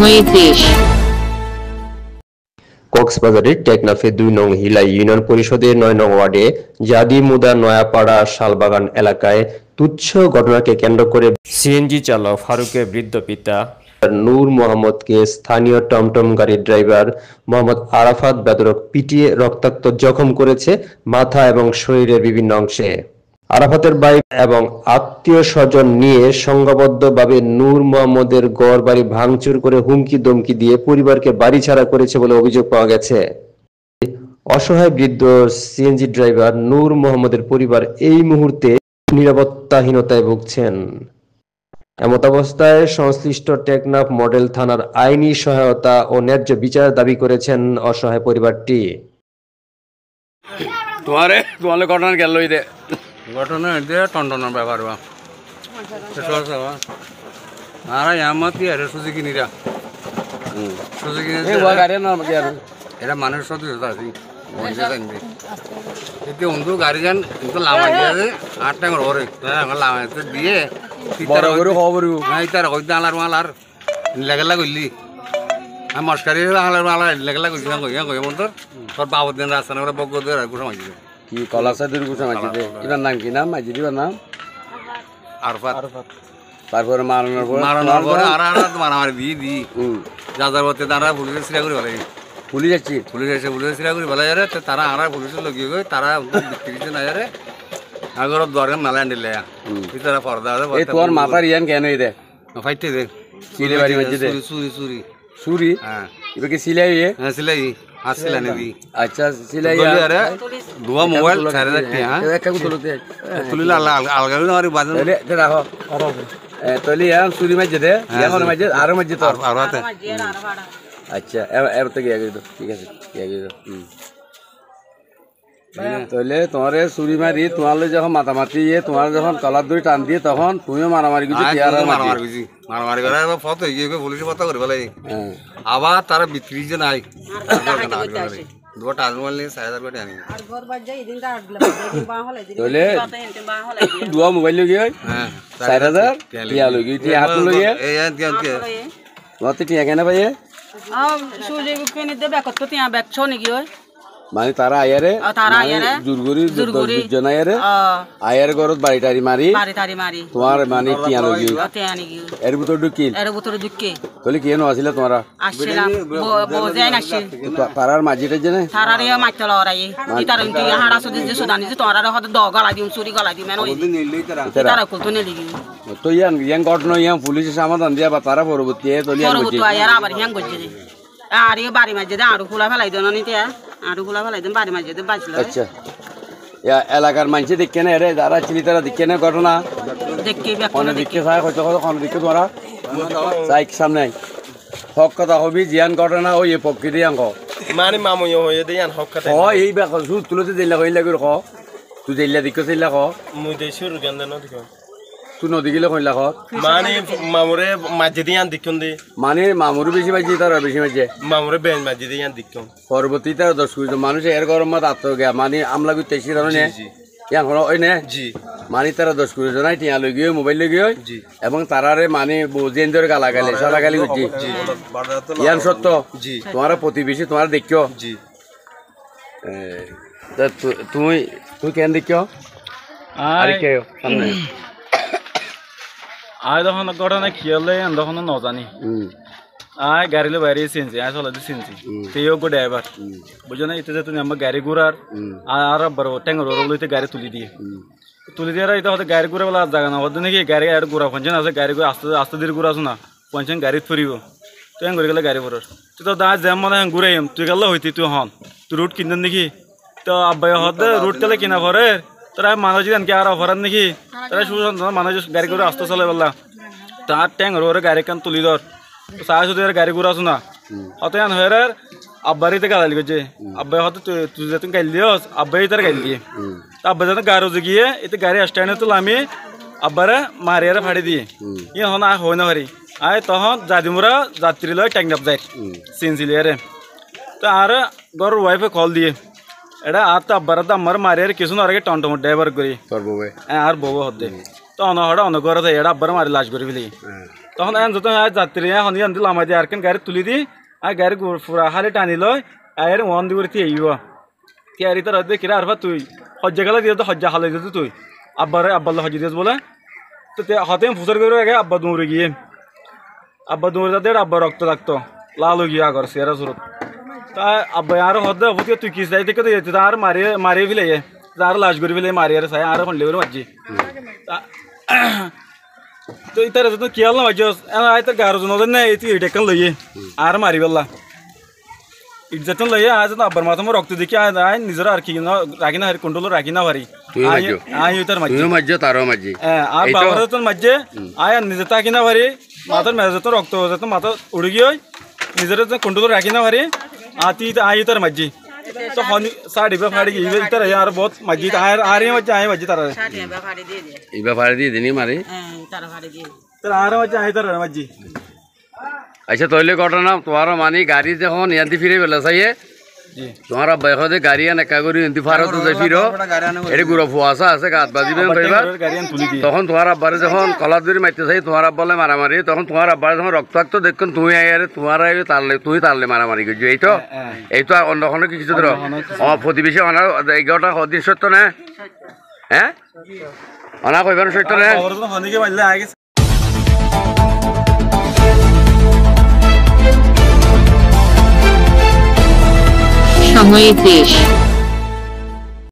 সময়ে দেশ। কক্সবাজারের টেকনাফে ২ নং হিলাই ইউনিয়ন পরিষদের ৯ নং ওয়ার্ডে জাদিমুদা নয়াপাড়া শালবাগান এলাকায় তুচ্ছ ঘটনাকে কেন্দ্র করে সিএনজি চালক ফারুকের বৃদ্ধ পিতা নূর মোহাম্মদকে স্থানীয় টমটম গাড়ির ড্রাইভার মোহাম্মদ আরাফাত বেদরক পিটিয়ে রক্তাক্ত জখম করেছে মাথা এবং শরীরের বিভিন্ন অংশে। আরাফাতের বাইক এবং আত্মীয় স্বজন নিয়ে সংঘবদ্ধভাবে নূর মোহাম্মদের ঘর বাড়ি ভাঙচুর করে হুমকি দমকি দিয়ে পরিবারকে বাড়ি ছাড়া করেছে বলে অভিযোগ পাওয়া গেছে। অসহায় বৃদ্ধ সিএনজি ড্রাইভার নূর মোহাম্মদের পরিবার এই মুহূর্তে নিরাপত্তাহীনতায় ভুগছেন। এমত অবস্থায় সংশ্লিষ্ট টেকনাফ মডেল থানার আইনি সহায়তা ও ন্যায্য বিচার দাবি করেছেন অসহায় পরিবারটি। তোমার ঘটনা গেল ঘটনা টনটনের ব্যাপার আর এমতি আর সুজুকি নিরা সুজুকি এটা মানুষের সদস্যতা আছে এতিয়া অন্ধু গাড়ি যান কিন্তু লামাই দিয়ে ৮ টাকা ওরে লামাই দিয়ে বড় করে খবর তার হইতে আলার মালার লেগেলা করলি আমি মস্কারি আলার মালা লেগেলা করছি না কই মন তোর বাবুর দিন রাস্তা না বক দিয়ে গুছা মাইছি কি কলাসাদের গুছা মাইছি এটার নাম কি নাম মাইছি দিবার নাম আরফাত তারপরে মারানোর পরে আর মারামারি দিয়ে যাদের মধ্যে তারা পুলিশের সিরা করে বলে পুলিশ আসছে পুলিশের সিরা করে বলে যারে তারা আর পুলিশের লগিয়ে গই তারা বিক্রিতে না যারে আগর দরকার মেলা আনলে তারা পর্দা এই তোর মাথার ইয়ান কেন দে ফাইতে দে সিলে বাড়ি মধ্যে দে চুরি চুরি হ্যাঁ এবার কি সিলাই হ্যাঁ সিলাই আসলে নেবি আচ্ছা সিলাই আরে দুয়া মোবাইল 4000 টাকা হ্যাঁ একটা তুলতে তুলিলে আলগা না বাজার রাখো তলি ইয়ান চুরি মাঝে দে এখন মাঝে আর মাঝে তো আর রাতে আচ্ছা এবার তো গিয়ে গেল ঠিক আছে গিয়ে গেল তাহলে তোমার চুরি মারি তোমার যখন মাতামাতি তোমার যখন কলার দড়ি টান দিয়ে তখন তুমিও মারামারি করছি মারামারি করে ফটো গিয়ে পুলিশে ফটো করে বলে আবার তারা বিক্রি যে নাই দুয়া মোবাইল লগিয়ে 4000 টিয়া লগিয়ে টিয়া হাত লগিয়ে তোমার টিয়া কেন পাইয়ে মানে তারা আয়ারে দুজন আয়ার ঘরত বাড়ি টাড়ি মারি তোমার মানে টিয়া লগি এর ভিতর ঢুকিল তাহলে কি আছিল তোমারা তারার মাঝিটা জানে তো ইয়াং ঘটনা ইয়াং পুলিশের সমাধান দিয়া বা তারা পরবর্তী আর বাড়ি মাঝে আরো খোলা ফেলাই দেন আরো খোলা ফেলাই দেন বাড়ি মাঝে বাঁচল। আচ্ছা এলাকার মানুষ দেখে না রে যারা ছিল তারা দেখে না ঘটনা দেখে দেখে তোরা সামনে হক কথা হবি জিয়ান ঘটনা ওই প্রকৃতি অঙ্ক মানে মামুই হয়ে দেয়ান হক কথা হয় এই ব্যাপার সুর তুলতে দিলা কইলা করে খ তুই দিলা দিক দিলা খ মুই দেশুর গন্ধ ন দিক তুই নদী গেলে কইলা খ মানে মামুরে মাঝে দিয়ান দিকুন দি মানে মামুর বেশি বাজি তার বেশি বাজে মামুরে বেন মাঝে দিয়ান দিকুন পরবর্তী তার 10 কুড়ি মানুষ এর গরম মত আত্ম গয়া মানে আমলা গুতেছি ধরনে এখন ওই নে জি মানে তারা 10 কুড়ি জনাই টিয়া লই গিয়ে মোবাইল লই গিয়ে জি এবং তারারে মানে বুঝেন ধরে গালা গালে সারা গালি করছি জি ইয়ান সত্য জি তোমারা প্রতিবেশী তোমারা দেখিও জি তুই তুই কেন দেখিও আর কে সামনে আয় তখন ঘটনা খেয়ালে তখন নজানি আয় গাড়িলে বাইরে চিনছি আয় চলে চিনছি তেও গো ড্রাইভার বুঝো না ইতে তুমি আমার গাড়ি ঘুরার আর বড় ট্যাঙ্গর লইতে গাড়ি তুলি দিয়ে এটা হয়তো গাড়ি ঘুরা বলে আর জায়গা না হতো নাকি গাড়ি আর ঘুরা পঞ্চান আছে গাড়ি ঘুরে আস্তে আস্তে ধীরে ঘুরা আসো না পঞ্চান গাড়ি ফুরিব তুই হ্যাঁ ঘুরে গেলে গাড়ি ভরার তুই তো দা যেমন মনে হ্যাঁ ঘুরে তুই গেলে হইতি তুই হন তুই রুট কিনতেন নাকি তো আব্বাই হতে রুট তেলে কিনা ভরে তোরা মানুষ যদি আর অফারান নাকি তারা সুশান্ত মানুষ গাড়ি করে আসতে চলে বললা তার ট্যাঙ্ক ওরে গাড়ি কান তুলি ধর সারা শুধু গাড়ি ঘুরে আসো না অত এন হয়ে আব্বারিতে গালি করছে আব্বাই হয়তো তুই যখন গাইল দিস আব্বাই তার গাইল দিয়ে তা আব্বাই যখন গাড়ি গিয়ে এতে গাড়ি স্ট্যান্ডে তুলে আমি আব্বারে মারিয়ারে ফাড়ি দিয়ে ইহন আয় হয় না পারি আয় তখন জাদিমুরা যাত্রী লয় ট্যাঙ্ক যায় সিনসিলিয়ারে তো আর গরুর ওয়াইফে কল দিয়ে এটা আর তো আব্বার তো আমার মারিয়ার কিছু না আগে টমটম ড্রাইভার করি আর বউ হতে তো অনগর এটা আব্বার মারি লাশ করে ফেলি তখন এখন যত যাত্রী এখন আনতে লামাই দিয়ে আর কেন গাড়ি তুলি দি আর গাড়ি পুরা হালে টানি লয় আর ওয়ান দি করে থিয়ে তিয়ারি তার দেখি আর তুই হজ্জা গেলে দিয়ে তো হজ্জা হালাই দিত তুই আব্বার হজ্জা দিয়েছ বলে তো হাতে ফুসর করে আগে আব্বা দৌড়ে গিয়ে আব্বা দৌড়ে যাতে আব্বা রক্ত থাকতো লাল হয়ে গিয়ে আগর সেরা সুরত তা আব্বা আর হদ্দে হবো তুই কিস যাই থেকে তো আর মারিয়ে ফেলে আর লাশ করে ফেলে মারি আর চাই আর ফোন লেগে মারছি তো ইতার তো কি হল না ভাই তোর গারো জন না এই তুই এটা লইয়ে আর মারি ফেললা ইজ্জতন লইয়ে আজ আব্বার মাথা রক্ত দেখি আয় নিজের আর কি রাখি না কন্ট্রোল রাখি না পারি আয় তার মাঝে তারও মাঝে আর বাবার তোর মাঝে আয় নিজে তাকি না পারি মাথার মেজাজ তো রক্ত হয়ে মাথা উড়ে গিয়ে নিজের কন্ট্রোল রাখি না পারি আতি আয় তার মাঝে তো সাড়ি বা ফাড়ি ইতার আর বহুত মাঝে আর মাঝে আয় মাঝে তার ইবা ফাড়ি দিয়ে দিনি মারি তার আর মাঝে আয় তার মাঝে আচ্ছা তৈলে ঘটনা তোমার মানে গাড়ি যখন ইয়ান্তি ফিরে পেলে চাইয়ে তোমার বাইকতে গাড়ি একা করি এমতি ফারত ফিরো এটা গুড়ো ফুয়াশা আছে গাত বাজিবে তখন তোমার আব্বারে যখন কলার ধরে মারতে চাই তোমার আব্বালে মারামারি তখন তোমার আব্বারে যখন রক্তাক্ত দেখুন তুমি আইয়ারে তোমার তারলে তুই তারলে মারামারি করছো এই তো অন্য কোনো কিছু ধরো আমার প্রতিবেশী অনার 11টা দিন সত্য না হ্যাঁ অনা কইবার সত্য না সময়ের দেশ।